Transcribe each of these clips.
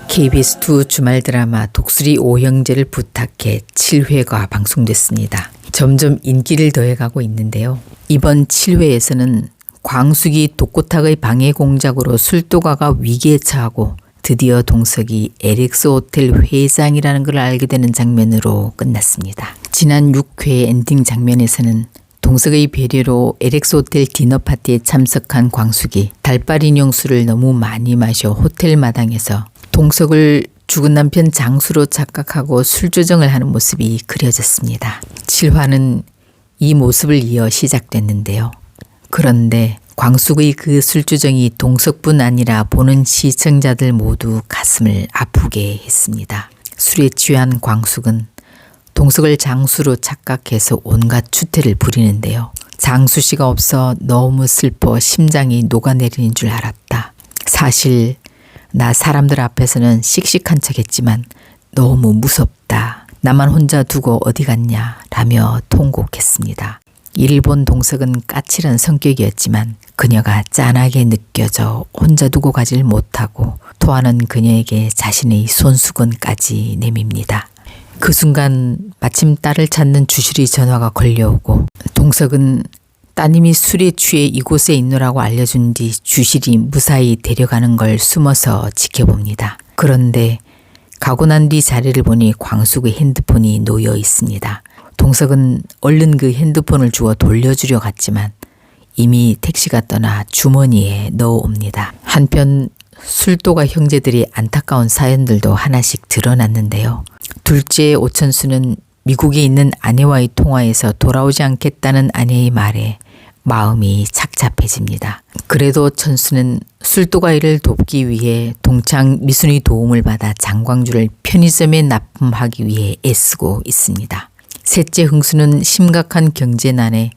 KBS2 주말 드라마 독수리 오형제를 부탁해 7회가 방송됐습니다. 점점 인기를 더해가고 있는데요. 이번 7회에서는 광숙이 독고탁의 방해 공작으로 술도가가 위기에 처하고 드디어 동석이 LX 호텔 회장이라는 걸 알게 되는 장면으로 끝났습니다. 지난 6회 엔딩 장면에서는 동석의 배려로 LX 호텔 디너 파티에 참석한 광숙이 달빨 인용수를 너무 많이 마셔 호텔 마당에서 동석을 죽은 남편 장수로 착각하고 술조정을 하는 모습이 그려졌습니다. 7화는 이 모습을 이어 시작됐는데요. 그런데 광숙의 그 술조정이 동석뿐 아니라 보는 시청자들 모두 가슴을 아프게 했습니다. 술에 취한 광숙은 동석을 장수로 착각해서 온갖 추태를 부리는데요. 장수 씨가 없어 너무 슬퍼 심장이 녹아내리는 줄 알았다. 사실 나 사람들 앞에서는 씩씩한 척했지만 너무 무섭다. 나만 혼자 두고 어디 갔냐 라며 통곡했습니다. 일본 동석은 까칠한 성격이었지만 그녀가 짠하게 느껴져 혼자 두고 가질 못하고 토하는 그녀에게 자신의 손수건까지 내밉니다. 그 순간 마침 딸을 찾는 주실이 전화가 걸려오고 동석은 따님이 술에 취해 이곳에 있노라고 알려준 뒤 주실이 무사히 데려가는 걸 숨어서 지켜봅니다. 그런데 가고 난 뒤 자리를 보니 광숙의 핸드폰이 놓여 있습니다. 동석은 얼른 그 핸드폰을 주워 돌려주려 갔지만 이미 택시가 떠나 주머니에 넣어옵니다. 한편 술도가 형제들이 안타까운 사연들도 하나씩 드러났는데요. 둘째 오천수는 미국에 있는 아내와의 통화에서 돌아오지 않겠다는 아내의 말에 마음이 착잡해집니다. 그래도 천수는 술도가 일을 돕기 위해 동창 미순의 도움을 받아 장광주를 편의점에 납품하기 위해 애쓰고 있습니다. 셋째 흥수는 심각한 경제난에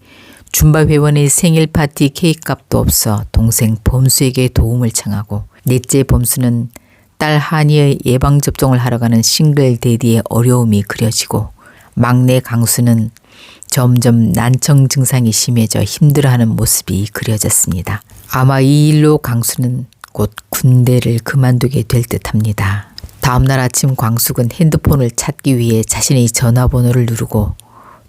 줌바 회원의 생일 파티 케이크값도 없어 동생 범수에게 도움을 청하고 넷째 범수는 딸 한이의 예방접종을 하러 가는 싱글 데디의 어려움이 그려지고 막내 강수는 점점 난청 증상이 심해져 힘들어하는 모습이 그려졌습니다. 아마 이 일로 강수는 곧 군대를 그만두게 될 듯합니다. 다음날 아침 광숙은 핸드폰을 찾기 위해 자신의 전화번호를 누르고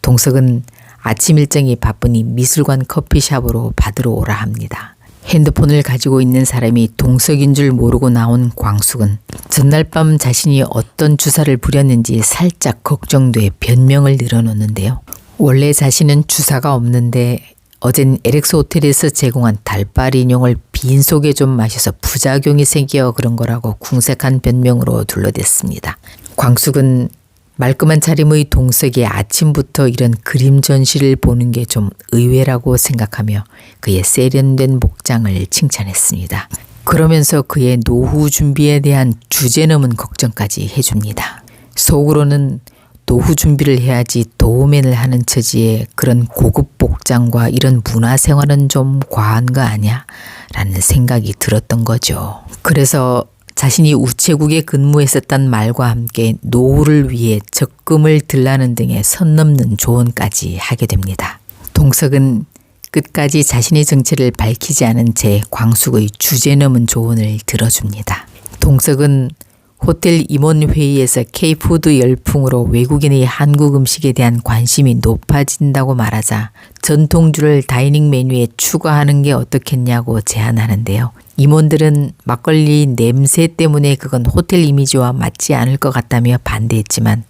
동석은 아침 일정이 바쁘니 미술관 커피숍으로 받으러 오라 합니다. 핸드폰을 가지고 있는 사람이 동석인 줄 모르고 나온 광숙은 전날 밤 자신이 어떤 주사를 부렸는지 살짝 걱정돼 변명을 늘어놓는데요. 원래 자신은 주사가 없는데 어젠 LX 호텔에서 제공한 달빨 인용을 빈속에 좀 마셔서 부작용이 생겨 그런 거라고 궁색한 변명으로 둘러댔습니다. 광숙은 말끔한 차림의 동석이 아침부터 이런 그림 전시를 보는 게 좀 의외라고 생각하며 그의 세련된 복장을 칭찬했습니다. 그러면서 그의 노후 준비에 대한 주제넘은 걱정까지 해줍니다. 속으로는 노후 준비를 해야지 도우맨을 하는 처지에 그런 고급 복장과 이런 문화생활은 좀 과한 거 아니야? 라는 생각이 들었던 거죠. 그래서 자신이 우체국에 근무했었단 말과 함께 노후를 위해 적금을 들라는 등의 선 넘는 조언까지 하게 됩니다. 동석은 끝까지 자신의 정체를 밝히지 않은 채 광숙의 주제넘은 조언을 들어줍니다. 동석은 호텔 임원회의에서 K푸드 열풍으로 외국인의 한국 음식에 대한 관심이 높아진다고 말하자 전통주를 다이닝 메뉴에 추가하는 게 어떻겠냐고 제안하는데요. 임원들은 막걸리 냄새 때문에 그건 호텔 이미지와 맞지 않을 것 같다며 반대했지만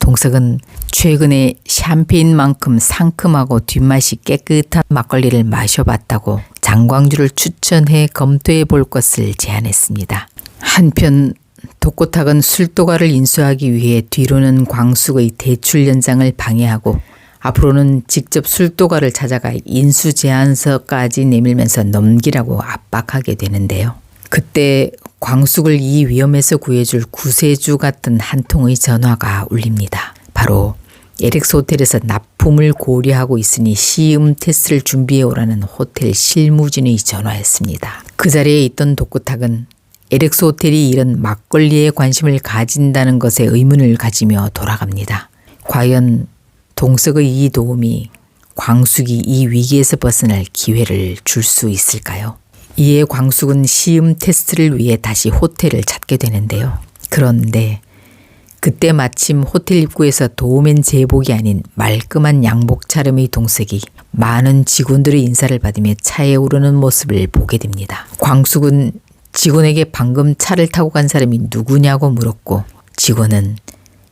동석은 최근에 샴페인만큼 상큼하고 뒷맛이 깨끗한 막걸리를 마셔봤다고 장광주를 추천해 검토해 볼 것을 제안했습니다. 한편 독고탁은 술도가를 인수하기 위해 뒤로는 광숙의 대출 연장을 방해하고 앞으로는 직접 술도가를 찾아가 인수 제안서까지 내밀면서 넘기라고 압박하게 되는데요. 그때 광숙을 이 위험에서 구해줄 구세주 같은 한 통의 전화가 울립니다. 바로 LX 호텔에서 납품을 고려하고 있으니 시음 테스트를 준비해 오라는 호텔 실무진의 전화였습니다. 그 자리에 있던 독고탁은 LX 호텔이 이런 막걸리에 관심을 가진다는 것에 의문을 가지며 돌아갑니다. 과연 동석의 이 도움이 광숙이 이 위기에서 벗어날 기회를 줄 수 있을까요? 이에 광숙은 시음 테스트를 위해 다시 호텔을 찾게 되는데요. 그런데 그때 마침 호텔 입구에서 도우맨 제복이 아닌 말끔한 양복 차림의 동석이 많은 직원들의 인사를 받으며 차에 오르는 모습을 보게 됩니다. 광숙은 직원에게 방금 차를 타고 간 사람이 누구냐고 물었고 직원은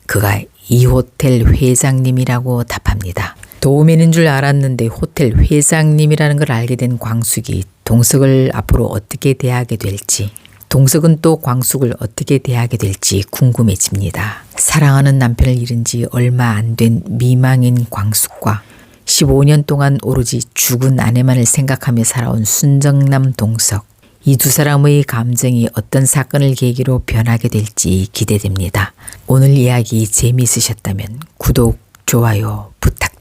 그가 이 호텔 회장님이라고 답합니다. 도우맨인 줄 알았는데 호텔 회장님이라는 걸 알게 된 광숙이 동석을 앞으로 어떻게 대하게 될지, 동석은 또 광숙을 어떻게 대하게 될지 궁금해집니다. 사랑하는 남편을 잃은 지 얼마 안 된 미망인 광숙과 15년 동안 오로지 죽은 아내만을 생각하며 살아온 순정남 동석, 이 두 사람의 감정이 어떤 사건을 계기로 변하게 될지 기대됩니다. 오늘 이야기 재미있으셨다면 구독, 좋아요 부탁드립니다.